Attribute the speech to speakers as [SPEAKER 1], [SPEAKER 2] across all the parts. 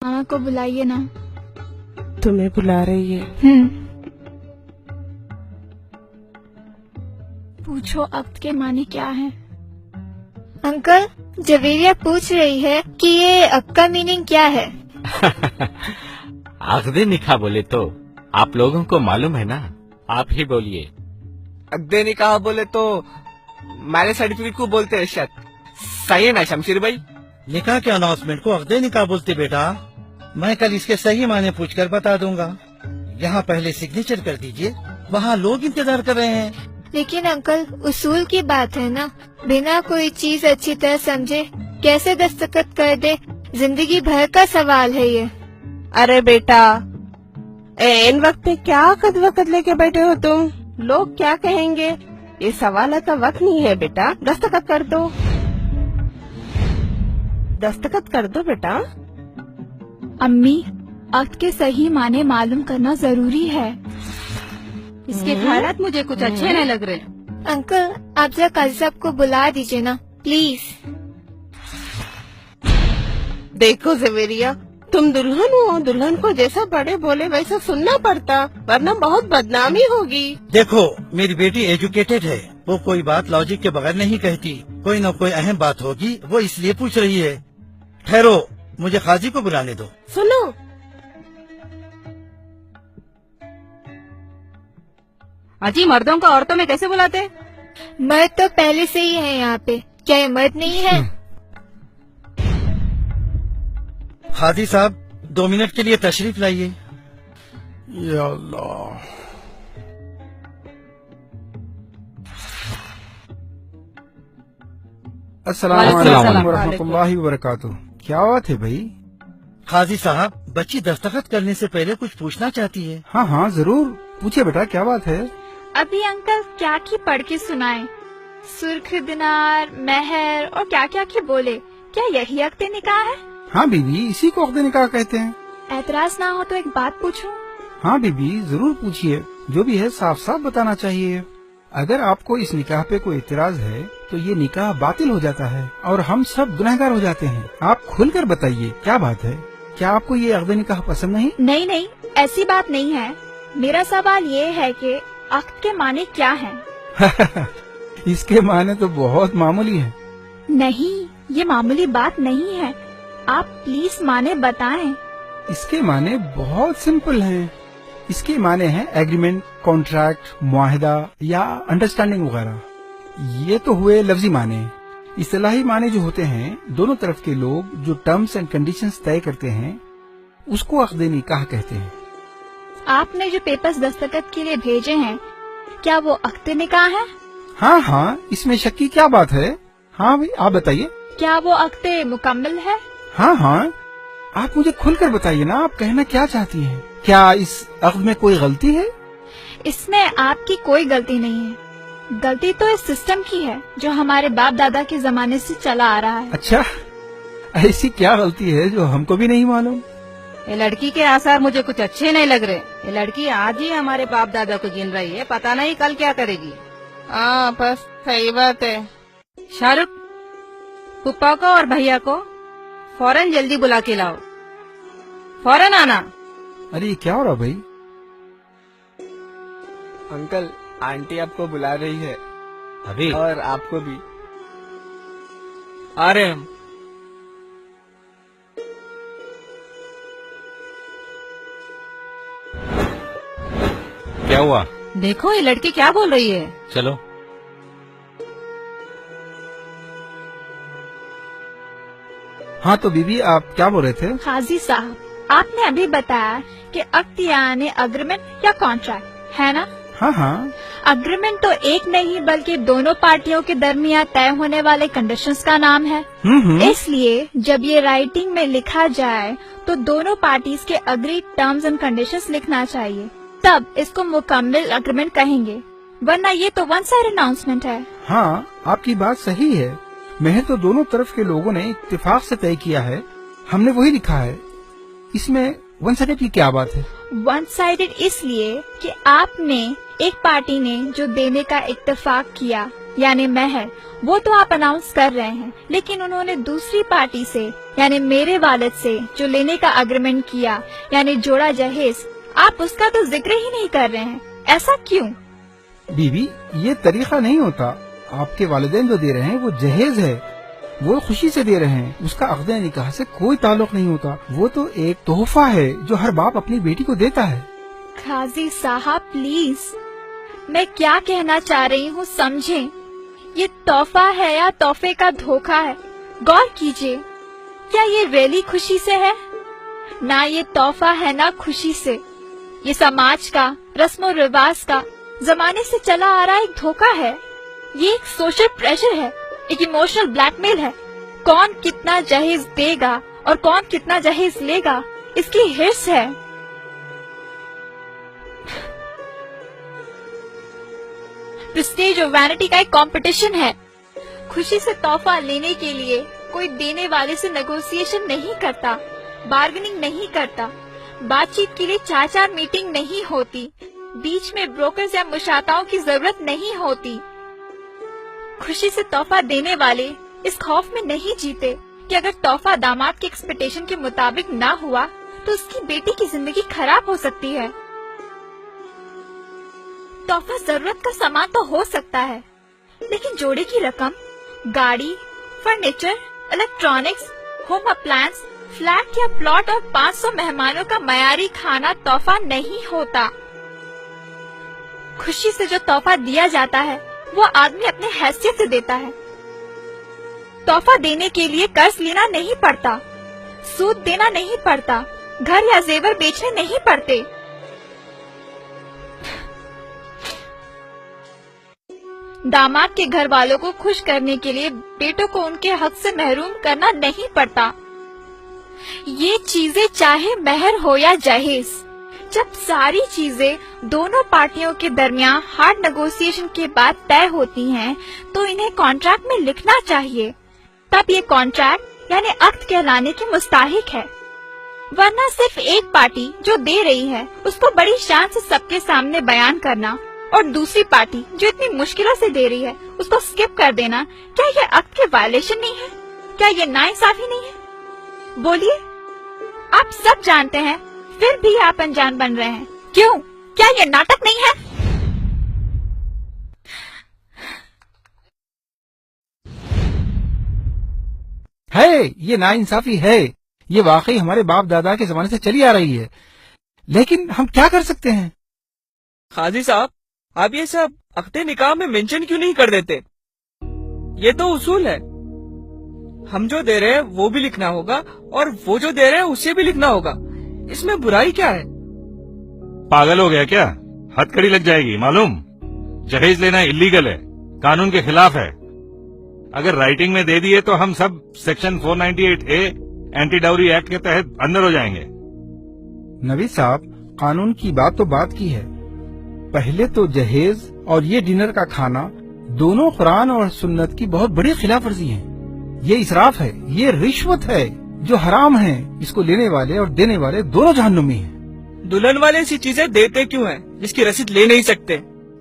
[SPEAKER 1] मामा को बुलाइए ना।
[SPEAKER 2] तुम्हें बुला रही है।
[SPEAKER 1] पूछो अक्द के मानी क्या है।
[SPEAKER 3] अंकल, जवेरिया पूछ रही है कि ये अक्द का मीनिंग क्या है।
[SPEAKER 4] अक्दे निकाह बोले तो आप लोगों को मालूम है ना, आप ही बोलिए।
[SPEAKER 5] अक्दे निकाह बोले तो मैरिज सर्टिफिकेट को बोलते हैं शायद। सही है ना शमशीर भाई?
[SPEAKER 6] निकाह के अनाउंसमेंट को अक्दे निकाह बोलते बेटा। मैं कल इसके सही माने पूछकर बता दूंगा। यहाँ पहले सिग्नेचर कर दीजिए, वहाँ लोग इंतजार कर रहे हैं।
[SPEAKER 3] लेकिन अंकल, उसूल की बात है ना, बिना कोई चीज अच्छी तरह समझे कैसे दस्तखत कर दे, जिंदगी भर का सवाल है ये।
[SPEAKER 2] अरे बेटा, इन वक्त पे क्या वक्त लेके बैठे हो तुम? लोग क्या कहेंगे? ये सवाल का वक्त नहीं है बेटा, दस्तखत कर दो। दस्तखत कर दो बेटा।
[SPEAKER 1] अम्मी, अक्द के सही माने मालूम करना जरूरी है।
[SPEAKER 7] इसके ख्यालात मुझे कुछ अच्छे नहीं लग रहे।
[SPEAKER 3] अंकल, आप जरा काजी साहब को बुला दीजिए ना प्लीज।
[SPEAKER 2] देखो जवेरिया, तुम दुल्हन हो, दुल्हन को जैसा बड़े बोले वैसा सुनना पड़ता, वरना बहुत बदनामी होगी।
[SPEAKER 6] देखो, मेरी बेटी एजुकेटेड है, वो कोई बात लॉजिक के बगैर नहीं कहती। कोई न कोई अहम बात होगी, वो इसलिए पूछ रही है। ठहरो, मुझे काजी को बुलाने दो।
[SPEAKER 2] सुनो,
[SPEAKER 7] अजी मर्दों को औरतों में कैसे बुलाते?
[SPEAKER 3] मर्द तो पहले से ही है यहाँ पे, क्या ये मर्द नहीं है?
[SPEAKER 6] काजी साहब, 2 मिनट के लिए तशरीफ लाइए।
[SPEAKER 8] या अल्लाह। अस्सलाम वालेकुम वरहमतुल्लाहि वबरकातुहू। क्या बात है भाई?
[SPEAKER 6] काजी साहब, बच्ची दस्तखत करने से पहले कुछ पूछना चाहती है।
[SPEAKER 8] हाँ हाँ जरूर, पूछिए बेटा, क्या बात है?
[SPEAKER 1] अभी अंकल क्या की पढ़ के सुनाए, सुर्ख दिनार, मेहर और क्या क्या की बोले। क्या यही अक्द निकाह है?
[SPEAKER 8] हाँ बीबी, इसी को अक्द निकाह कहते हैं।
[SPEAKER 1] एतराज ना हो तो एक बात पूछूं?
[SPEAKER 8] हाँ बीबी, जरूर पूछिए, जो भी है साफ साफ बताना चाहिए। अगर आपको इस निकाह पे कोई इतराज है तो ये निकाह बातिल हो जाता है और हम सब गुनहगार हो जाते हैं। आप खुलकर बताइए, क्या बात है? क्या आपको ये अक्द निकाह पसंद नहीं?
[SPEAKER 1] नहीं नहीं, ऐसी बात नहीं है। मेरा सवाल ये है कि अक्द के माने क्या हैं?
[SPEAKER 8] इसके माने तो बहुत मामूली है।
[SPEAKER 1] नहीं, ये मामूली बात नहीं है। आप प्लीज माने बताएं।
[SPEAKER 8] इसके माने बहुत सिंपल हैं। इसके माने हैं एग्रीमेंट, कॉन्ट्रैक्ट, मुआहिदा या अंडरस्टैंडिंग वगैरह। ये तो हुए लफ्जी माने। इस्तिलाही माने जो होते हैं, दोनों तरफ के लोग जो टर्म्स एंड कंडीशंस तय करते हैं, उसको अक्द निकाह कहते हैं।
[SPEAKER 1] आपने जो पेपर्स दस्तखत के लिए भेजे हैं, क्या वो अक्द निकाह है?
[SPEAKER 8] हाँ हाँ, इसमें शक की क्या बात है? हाँ भाई, आप बताइए।
[SPEAKER 1] क्या वो अक्द मुकम्मल है?
[SPEAKER 8] हाँ हाँ, आप मुझे खुलकर बताइए ना, आप कहना क्या चाहती हैं? क्या इस अक्द में कोई गलती है?
[SPEAKER 1] इसमें आपकी कोई गलती नहीं है। गलती तो इस सिस्टम की है जो हमारे बाप दादा के जमाने से चला आ रहा है।
[SPEAKER 8] अच्छा, ऐसी क्या गलती है जो हमको भी नहीं मालूम?
[SPEAKER 7] ये लड़की के आसार मुझे कुछ अच्छे नहीं लग रहे। ये लड़की आज ही हमारे बाप दादा को गिन रही है, पता नहीं कल क्या करेगी।
[SPEAKER 2] हाँ बस सही बात है।
[SPEAKER 7] शाहरुख, पुप्पा को और भैया को फौरन जल्दी बुला के लाओ, फौरन आना।
[SPEAKER 8] अरे ये क्या हो रहा भाई?
[SPEAKER 5] अंकल, आंटी आपको बुला रही है।
[SPEAKER 4] अभी
[SPEAKER 5] और आपको भी। आ रहे हम।
[SPEAKER 4] क्या हुआ?
[SPEAKER 7] देखो ये लड़की क्या बोल रही है।
[SPEAKER 4] चलो।
[SPEAKER 8] हाँ तो बीबी, आप क्या बोल रहे थे?
[SPEAKER 1] काजी साहब, आपने अभी बताया कि अक्द यानी अग्रीमेंट या कॉन्ट्रैक्ट है ना?
[SPEAKER 8] हाँ हाँ।
[SPEAKER 1] अग्रीमेंट तो एक नहीं बल्कि दोनों पार्टियों के दरमियान तय होने वाले कंडीशंस का नाम है। इसलिए जब ये राइटिंग में लिखा जाए तो दोनों पार्टीज के अग्री टर्म्स एंड कंडीशंस लिखना चाहिए, तब इसको मुकम्मल अग्रीमेंट कहेंगे, वरना ये तो वन साइड अनाउंसमेंट है।
[SPEAKER 8] हाँ, आपकी बात सही है। महज तो दोनों तरफ के लोगों ने इत्तेफाक से तय किया है, हमने वही लिखा है। इसमें वन साइडेड की क्या बात है?
[SPEAKER 1] वन साइडेड इसलिए कि आपने, एक पार्टी ने जो देने का इत्तेफाक किया यानी महर वो तो आप अनाउंस कर रहे हैं, लेकिन उन्होंने दूसरी पार्टी से यानी मेरे वालिद से जो लेने का एग्रीमेंट किया यानी जोड़ा जहेज, आप उसका तो जिक्र ही नहीं कर रहे हैं। ऐसा क्यों?
[SPEAKER 8] बीबी, ये तरीका नहीं होता। आपके वालिदैन जो दे रहे हैं वो जहेज है, वो खुशी से दे रहे हैं, उसका अक़द निकाह से कोई ताल्लुक नहीं होता। वो तो एक तोहफा है जो हर बाप अपनी बेटी को देता है।
[SPEAKER 1] काजी साहब प्लीज, मैं क्या कहना चाह रही हूँ समझें। ये तोहफा है या तोहफे का धोखा है, गौर कीजिए। क्या ये रियली खुशी से है? ना ये तोहफा है ना खुशी से। ये समाज का, रस्मो रिवाज का, जमाने से चला आ रहा एक धोखा है। ये एक सोशल प्रेशर है, एक इमोशनल ब्लैकमेल है। कौन कितना जहेज देगा और कौन कितना जहेज लेगा, इसकी हिर्स है। प्रेस्टीज और वैनिटी का एक कंपटीशन है। खुशी से तोहफा लेने के लिए कोई देने वाले से नेगोशिएशन नहीं करता, बार्गेनिंग नहीं करता, बातचीत के लिए 4-4 मीटिंग नहीं होती, बीच में ब्रोकर्स या मुशाताओं की जरूरत नहीं होती। खुशी से तोहफा देने वाले इस खौफ में नहीं जीते कि अगर तोहफा दामाद के एक्सपेक्टेशन के मुताबिक ना हुआ तो उसकी बेटी की जिंदगी खराब हो सकती है। तोहफा जरूरत का सामान तो हो सकता है, लेकिन जोड़े की रकम, गाड़ी, furniture, electronics, home appliance, flat या प्लॉट और 500 मेहमानों का मयारी खाना तोहफा नहीं होता। खुशी से जो तोहफा दिया जाता है वो आदमी अपने हैसियत से देता है। तोहफा देने के लिए कर्ज लेना नहीं पड़ता, सूद देना नहीं पड़ता, घर या जेवर बेचने नहीं पड़ते। दामाद के घर वालों को खुश करने के लिए बेटों को उनके हक से महरूम करना नहीं पड़ता। ये चीजें चाहे महर हो या जहेज, जब सारी चीजें दोनों पार्टियों के दरमियान हार्ड नेगोशिएशन के बाद तय होती हैं, तो इन्हें कॉन्ट्रैक्ट में लिखना चाहिए। तब ये कॉन्ट्रैक्ट यानी अक्द कहलाने के मुस्ताहिक है। वरना सिर्फ एक पार्टी जो दे रही है उसको बड़ी शान से सबके सामने बयान करना और दूसरी पार्टी जो इतनी मुश्किलों से दे रही है उसको स्किप कर देना, क्या ये अक्द के वायलेशन नहीं है? क्या ये नाइंसाफी नहीं है? बोलिए, आप सब जानते हैं फिर भी आप अनजान बन रहे हैं। क्यों? क्या ये नाटक नहीं है?
[SPEAKER 8] ये नाइंसाफी है। ये वाकई हमारे बाप दादा के जमाने से चली आ रही है, लेकिन हम क्या कर सकते हैं?
[SPEAKER 5] काजी साहब, आप ये सब अक़्दे निकाह में मेंशन क्यों नहीं कर देते? ये तो उसूल है। हम जो दे रहे हैं वो भी लिखना होगा और वो जो दे रहे हैं उसे भी लिखना होगा। इसमें बुराई क्या है?
[SPEAKER 9] पागल हो गया क्या? हथकड़ी लग जाएगी मालूम। जहेज लेना इलीगल है, कानून के खिलाफ है। अगर राइटिंग में दे दिए तो हम sub section 498A anti dowry act के तहत अंदर हो जाएंगे।
[SPEAKER 8] नबी साहब, कानून की बात तो बात की है। पहले तो जहेज और ये डिनर का खाना दोनों कुरान और सुन्नत की बहुत बड़ी खिलाफ वर्जी है। ये इसराफ है, ये रिश्वत है जो हराम है। इसको लेने वाले और देने वाले दोनों जहन्नुमी हैं।
[SPEAKER 5] दुल्हन वाले ऐसी चीजें देते क्यों हैं जिसकी रसीद ले नहीं सकते?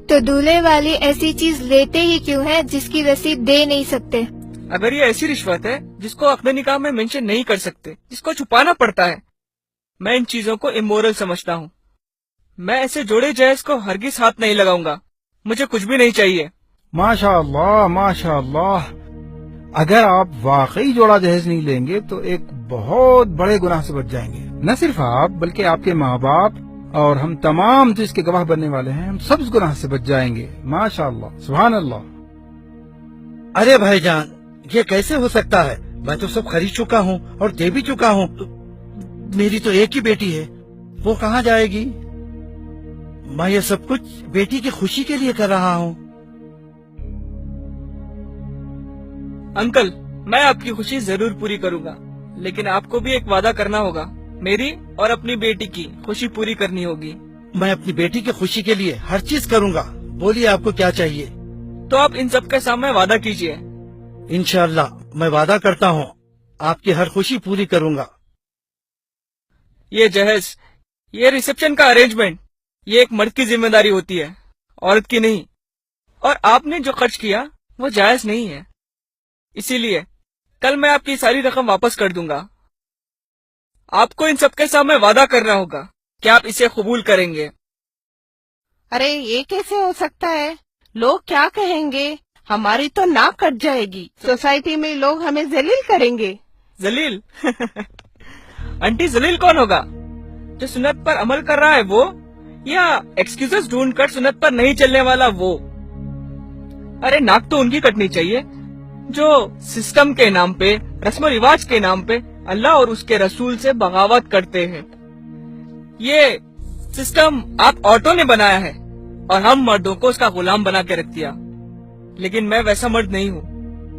[SPEAKER 3] तो दूल्हे वाले ऐसी चीज लेते ही क्यों है जिसकी रसीद दे नहीं सकते?
[SPEAKER 5] अगर ये ऐसी रिश्वत है जिसको अक़्द निकाह में मेंशन नहीं कर सकते, जिसको छुपाना पड़ता है, मैं इन चीजों को इमोरल समझता हूँ। मैं ऐसे जोड़े जहेज को हरगिज हाथ नहीं लगाऊंगा। मुझे कुछ भी नहीं चाहिए।
[SPEAKER 8] माशाअल्लाह, माशाअल्लाह। अगर आप वाकई जोड़ा जहेज नहीं लेंगे तो एक बहुत बड़े गुनाह से बच जाएंगे। न सिर्फ आप बल्कि आपके माँ बाप और हम तमाम जो इसके गवाह बनने वाले हैं, हम सब इस गुनाह से बच जाएंगे। माशाअल्लाह, सुभान अल्लाह।
[SPEAKER 6] अरे भाईजान, ये कैसे हो सकता है? मैं तो सब खरीद चुका हूँ और दे भी चुका हूँ। तो मेरी तो एक ही बेटी है, वो कहाँ जाएगी? मैं ये सब कुछ बेटी की खुशी के लिए कर रहा हूँ।
[SPEAKER 5] अंकल, मैं आपकी खुशी जरूर पूरी करूंगा, लेकिन आपको भी एक वादा करना होगा। मेरी और अपनी बेटी की खुशी पूरी करनी होगी।
[SPEAKER 6] मैं अपनी बेटी की खुशी के लिए हर चीज करूँगा। बोलिए, आपको क्या चाहिए?
[SPEAKER 5] तो आप इन सब के सामने वादा कीजिए।
[SPEAKER 6] इंशाअल्लाह मैं वादा करता हूँ आपकी हर खुशी पूरी करूँगा।
[SPEAKER 5] ये जहेज, ये रिसेप्शन का अरेंजमेंट, ये एक मर्द की जिम्मेदारी होती है, औरत की नहीं। और आपने जो खर्च किया وہ جائز نہیں ہے. اسی لیے کل میں آپ کی ساری رقم واپس کر دوں گا. آپ کو ان سب کے سامنے وعدہ کرنا ہوگا کہ آپ اسے قبول کریں گے.
[SPEAKER 2] ارے یہ کیسے ہو سکتا ہے؟ لوگ کیا کہیں گے؟ ہماری تو ناک کٹ جائے گی. سوسائٹی میں لوگ ہمیں ذلیل کریں گے.
[SPEAKER 5] ذلیل؟ آنٹی ذلیل کون ہوگا؟ جو سنت پر عمل کر رہا ہے وہ، یا ایکسکیوزز ڈھونڈ کر سنت پر نہیں چلنے والا وہ؟ ارے ناک تو ان کی کٹنی چاہیے جو سسٹم کے نام پہ، رسم و رواج کے نام پہ اللہ اور اس کے رسول سے بغاوت کرتے ہیں. یہ سسٹم آپ عورتوں نے بنایا ہے اور ہم مردوں کو اس کا غلام بنا کے رکھ دیا. لیکن میں ویسا مرد نہیں ہوں.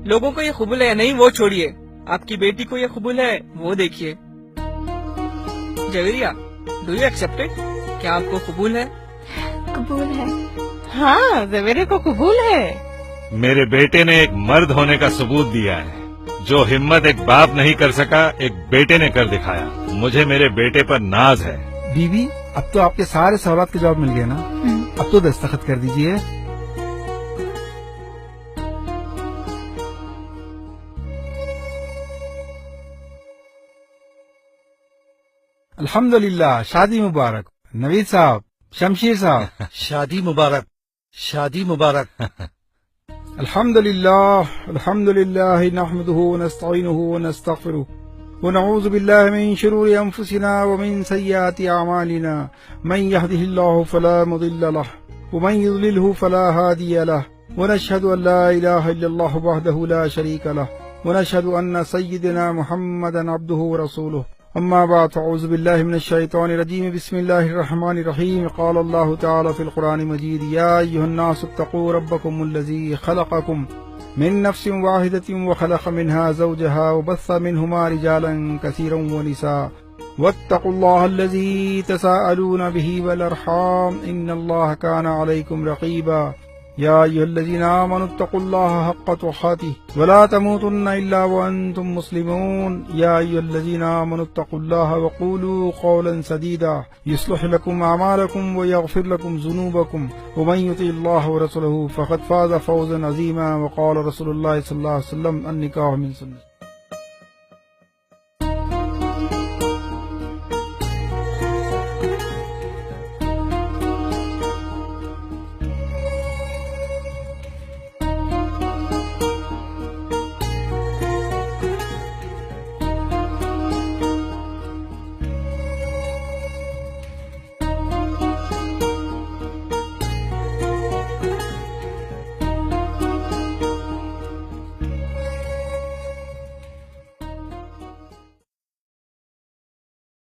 [SPEAKER 5] لوگوں کو یہ قبول ہے یا نہیں وہ چھوڑیے، آپ کی بیٹی کو یہ قبول ہے وہ دیکھیے. Javeria, do you accept it? کیا آپ کو قبول ہے؟
[SPEAKER 1] قبول ہے.
[SPEAKER 2] ہاں زویرے کو قبول ہے.
[SPEAKER 9] میرے بیٹے نے ایک مرد ہونے کا ثبوت دیا ہے. جو ہمت ایک باپ نہیں کر سکا ایک بیٹے نے کر دکھایا. مجھے میرے بیٹے پر ناز ہے.
[SPEAKER 8] بیوی اب تو آپ کے سارے سوالات کے جواب مل گئے نا؟ اب تو دستخط کر دیجئے. الحمدللہ، شادی مبارک. نوید صاحب، شمشیر صاحب،
[SPEAKER 6] شادی مبارک، شادی مبارک.
[SPEAKER 8] الحمدللہ الحمدللہ نحمده ونستعینه ونستغفره ونعوذ باللہ من شرور انفسنا ومن سیئات اعمالنا من يهده الله فلا مضل له ومن يضلله فلا هادي له ونشهد ان لا اله الا الله وحده لا شريك له ونشهد ان سيدنا محمدا عبده ورسوله. اما بعد، اعوذ باللہ من الشیطان الرجیم. بسم اللہ الرحمن الرحیم. قال اللہ تعالی فی القرآن المجید: یا ایھا الناس اتقوا ربکم الذی خلقکم من نفس واحدۃ وخلق منها زوجها وبث منهما رجالا کثیرا ونساء واتقوا اللہ الذی تساءلون به والارحام ان اللہ کان علیکم رقیبا. یا ایھا الذین آمنوا اتقوا اللہ حق تقاته ولا تموتن الا وانتم مسلمون. یا ایھا الذین آمنوا اتقوا اللہ وقولوا قولا سدیدا یصلح لکم اعمالکم ویغفر لکم ذنوبکم ومن یطع اللہ ورسولہ فقد فاز فوزا عظیما. وقال رسول اللہ صلی اللہ علیہ وسلم: النکاح من سنتی.